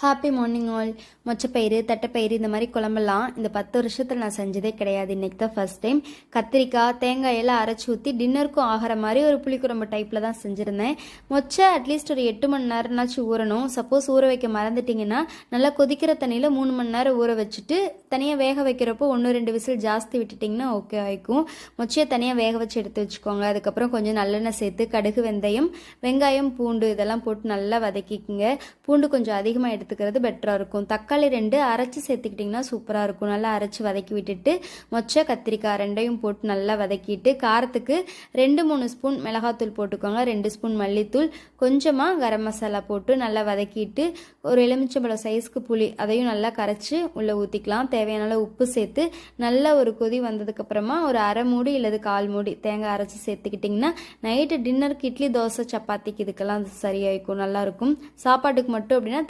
Happy morning all. மொச்சப்பயிறு தட்டைப்பயிறு இந்த மாதிரி குழம்பெல்லாம் இந்த 10 வருஷத்தில் நான் செஞ்சதே கிடையாது. இன்றைக்கி தான் ஃபஸ்ட் டைம். கத்திரிக்காய் தேங்காய் எல்லாம் அரைச்சி ஊற்றி டின்னருக்கும் ஆகிற மாதிரி ஒரு புளிக்குழம்பு டைப்பில் தான் செஞ்சுருந்தேன். மொச்சை அட்லீஸ்ட் ஒரு 8 மணி நேரம்னாச்சும் ஊறணும். சப்போஸ் ஊற வைக்க மறந்துட்டிங்கன்னா நல்லா கொதிக்கிற தண்ணியில் 3 மணி நேரம் ஊற வச்சுட்டு தனியாக வேக வைக்கிறப்போ 1-2 விசில் ஜாஸ்தி விட்டுட்டிங்கன்னா ஓகே ஆகிக்கும். மொச்சையை தனியாக வேக வச்சு எடுத்து வச்சுக்கோங்க. அதுக்கப்புறம் கொஞ்சம் நல்லெண்ணெய் சேர்த்து கடுகு வெந்தயம் வெங்காயம் பூண்டு இதெல்லாம் போட்டு நல்லா வதக்கிக்குங்க. பூண்டு கொஞ்சம் அதிகமாக எடுத்துக்கிறது பெட்டராக இருக்கும். தக்காளி 2 அரைச்சி சேர்த்துக்கிட்டிங்கன்னா சூப்பராக இருக்கும். நல்லா அரைச்சி வதக்கி விட்டுட்டு மொச்சை கத்திரிக்காய் 2ஐயும் போட்டு நல்லா வதக்கிட்டு காரத்துக்கு 2-3 ஸ்பூன் மிளகாத்தூள் போட்டுக்கோங்க. 2 ஸ்பூன் மல்லித்தூள் கொஞ்சமாக கரம் மசாலா போட்டு நல்லா வதக்கிட்டு ஒரு எலுமிச்சம்பழம் சைஸ்க்கு புளி அதையும் நல்லா கரைச்சி உள்ளே ஊற்றிக்கலாம். தேவையான உப்பு சேர்த்து நல்லா ஒரு கொதி வந்ததுக்கப்புறமா ஒரு அரை மூடி இல்லது 1/4 மூடி தேங்காய் அரைச்சி சேர்த்துக்கிட்டிங்கன்னா நைட்டு டின்னருக்கு இட்லி தோசை சப்பாத்திக்கு இதுக்கெல்லாம் சரியாயிருக்கும். நல்லாயிருக்கும். சாப்பாட்டுக்கு மட்டும் அப்படின்னா